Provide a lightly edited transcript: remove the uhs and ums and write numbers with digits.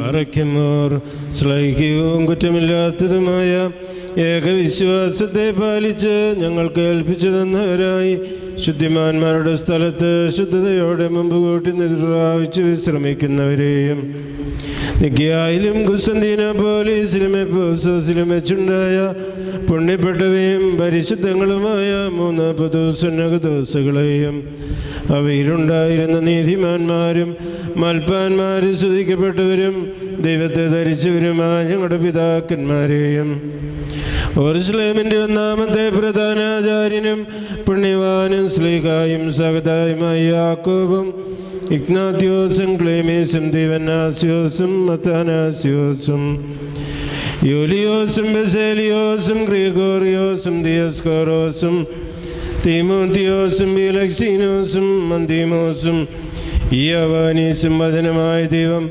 പാറയ്ക്കുമോർ ശ്ലൈഹികവും കുറ്റമില്ലാത്തതുമായ ഏകവിശ്വാസത്തെ പാലിച്ച് ഞങ്ങൾക്ക് ഏൽപ്പിച്ചു തന്നവരായി ശുദ്ധിമാന്മാരുടെ സ്ഥലത്ത് ശുദ്ധതയോടെ മുമ്പ് കൂട്ടി നിർവഹിച്ച് വിശ്രമിക്കുന്നവരെയും നിക്കിയായിലും കുസ്തന്തീനോപ്പോലിസിലും എഫെസോസിലും വെച്ചുണ്ടായ പുണ്യപ്പെട്ടവയും പരിശുദ്ധങ്ങളുമായ 3 പുതുസുന്നകദോസുകളെയും അവയിലുണ്ടായിരുന്ന നീതിമാന്മാരും മൽപ്പാന്മാരും സ്തുതിക്കപ്പെട്ടവരും ദൈവത്തെ ധരിച്ചവരുമായ ഞങ്ങളുടെ പിതാക്കന്മാരെയും യെരൂശലേമിൻ്റെ 1-ാമത്തെ പ്രധാനാചാര്യനും പുണ്യവാനും ശ്ലീഹായും സഹതായുമായ യാക്കോബും ഇഗ്നാത്യോസും ക്ലേമീസും ദീവന്നാസ്യോസും മത്താനാസ്യോസും യൂലിയോസും ബസേലിയോസും ഗ്രിഗോറിയോസും ദിയസ്കോറോസും തീമോത്തിയോസും ബിലക്സീനോസും മന്തിമോസും ഈ അവനീസും വചനമായ ദൈവം